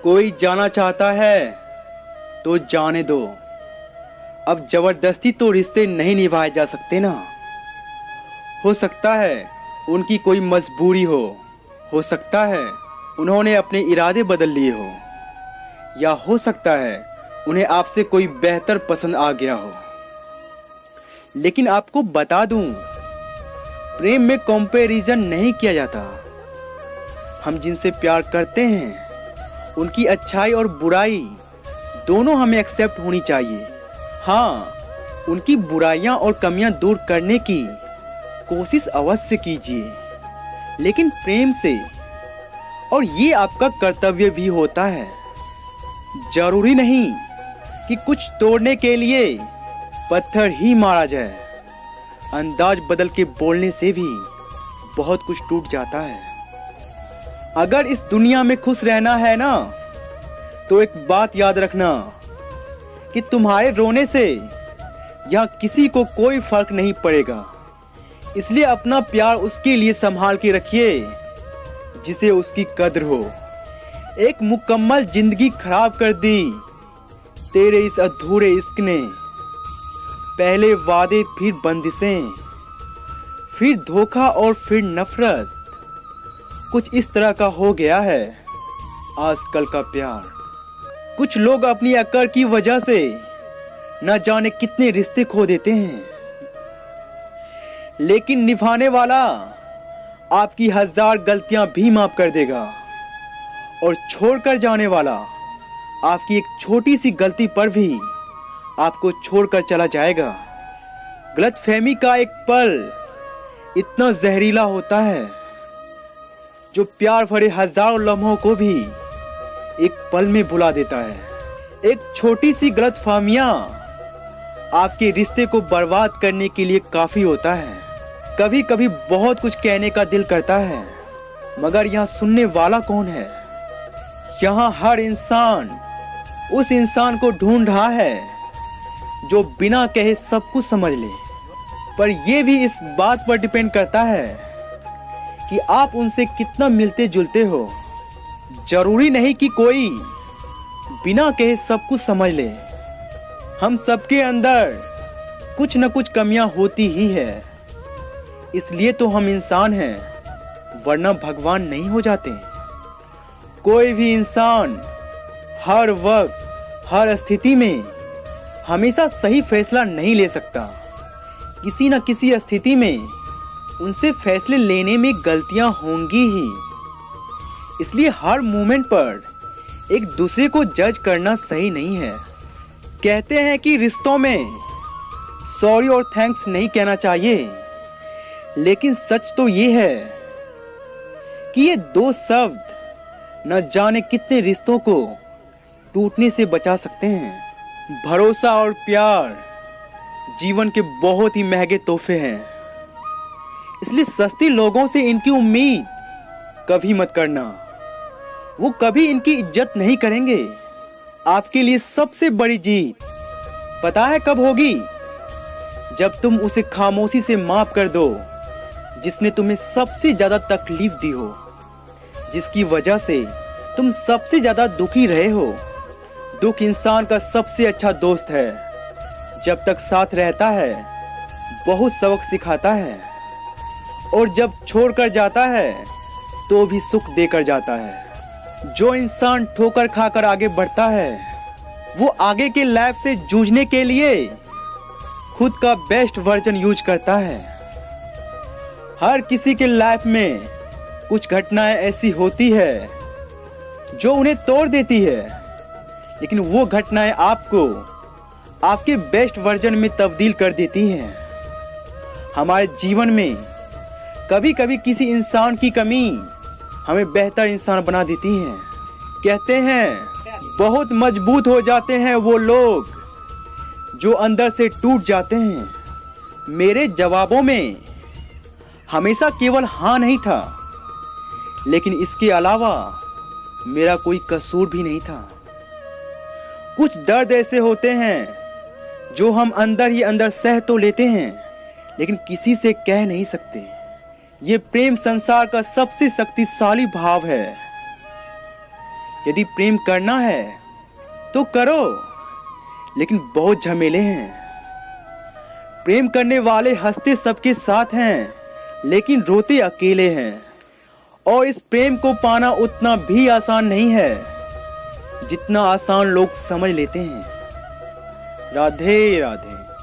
कोई जाना चाहता है तो जाने दो। अब जबरदस्ती तो रिश्ते नहीं निभाए जा सकते ना। हो सकता है उनकी कोई मजबूरी हो सकता है उन्होंने अपने इरादे बदल लिए हो, या हो सकता है उन्हें आपसे कोई बेहतर पसंद आ गया हो। लेकिन आपको बता दूं, प्रेम में कंपैरिजन नहीं किया जाता। हम जिनसे प्यार करते हैं उनकी अच्छाई और बुराई दोनों हमें एक्सेप्ट होनी चाहिए। हाँ, उनकी बुराइयां और कमियां दूर करने की कोशिश अवश्य कीजिए, लेकिन प्रेम से। और ये आपका कर्तव्य भी होता है। जरूरी नहीं कि कुछ तोड़ने के लिए पत्थर ही मारा जाए। अंदाज बदल के बोलने से भी बहुत कुछ टूट जाता है। अगर इस दुनिया में खुश रहना है ना, तो एक बात याद रखना कि तुम्हारे रोने से यहाँ किसी को कोई फर्क नहीं पड़ेगा। इसलिए अपना प्यार उसके लिए संभाल के रखिए जिसे उसकी कद्र हो। एक मुकम्मल जिंदगी खराब कर दी तेरे इस अधूरे इश्क ने। पहले वादे, फिर बंदिशें, फिर धोखा और फिर नफरत। कुछ इस तरह का हो गया है आजकल का प्यार। कुछ लोग अपनी अक्ल की वजह से न जाने कितने रिश्ते खो देते हैं, लेकिन निभाने वाला आपकी 1000 गलतियां भी माफ कर देगा। और छोड़कर जाने वाला आपकी एक छोटी सी गलती पर भी आपको छोड़कर चला जाएगा। गलतफहमी का एक पल इतना जहरीला होता है जो प्यार भरे हजारों लम्हों को भी एक पल में भुला देता है। एक छोटी सी गलतफहमियां आपके रिश्ते को बर्बाद करने के लिए काफी होता है। कभी कभी बहुत कुछ कहने का दिल करता है, मगर यहाँ सुनने वाला कौन है? यहाँ हर इंसान उस इंसान को ढूंढ रहा है जो बिना कहे सब कुछ समझ ले। पर यह भी इस बात पर डिपेंड करता है कि आप उनसे कितना मिलते जुलते हो। जरूरी नहीं कि कोई बिना कहे सब कुछ समझ ले। हम सबके अंदर कुछ न कुछ कमियां होती ही है, इसलिए तो हम इंसान हैं, वरना भगवान नहीं हो जाते। कोई भी इंसान हर वक्त हर स्थिति में हमेशा सही फैसला नहीं ले सकता। किसी न किसी स्थिति में उनसे फैसले लेने में गलतियां होंगी ही। इसलिए हर मोमेंट पर एक दूसरे को जज करना सही नहीं है। कहते हैं कि रिश्तों में सॉरी और थैंक्स नहीं कहना चाहिए, लेकिन सच तो ये है कि ये दो शब्द न जाने कितने रिश्तों को टूटने से बचा सकते हैं। भरोसा और प्यार जीवन के बहुत ही महंगे तोहफे हैं, इसलिए सस्ती लोगों से इनकी उम्मीद कभी मत करना। वो कभी इनकी इज्जत नहीं करेंगे। आपके लिए सबसे बड़ी जीत पता है कब होगी? जब तुम उसे खामोशी से माफ कर दो जिसने तुम्हें सबसे ज्यादा तकलीफ दी हो, जिसकी वजह से तुम सबसे ज्यादा दुखी रहे हो। दुख इंसान का सबसे अच्छा दोस्त है। जब तक साथ रहता है बहुत सबक सिखाता है, और जब छोड़कर जाता है तो भी सुख देकर जाता है। जो इंसान ठोकर खाकर आगे बढ़ता है वो आगे के लाइफ से जूझने के लिए खुद का बेस्ट वर्जन यूज करता है। हर किसी के लाइफ में कुछ घटनाएं ऐसी होती है जो उन्हें तोड़ देती है, लेकिन वो घटनाएं आपको आपके बेस्ट वर्जन में तब्दील कर देती हैं। हमारे जीवन में कभी कभी किसी इंसान की कमी हमें बेहतर इंसान बना देती है। कहते हैं बहुत मजबूत हो जाते हैं वो लोग जो अंदर से टूट जाते हैं। मेरे जवाबों में हमेशा केवल हाँ नहीं था, लेकिन इसके अलावा मेरा कोई कसूर भी नहीं था। कुछ दर्द ऐसे होते हैं जो हम अंदर ही अंदर सह तो लेते हैं, लेकिन किसी से कह नहीं सकते। ये प्रेम संसार का सबसे शक्तिशाली भाव है। यदि प्रेम करना है तो करो, लेकिन बहुत झमेले हैं। प्रेम करने वाले हंसते सबके साथ हैं, लेकिन रोते अकेले हैं। और इस प्रेम को पाना उतना भी आसान नहीं है जितना आसान लोग समझ लेते हैं। राधे राधे।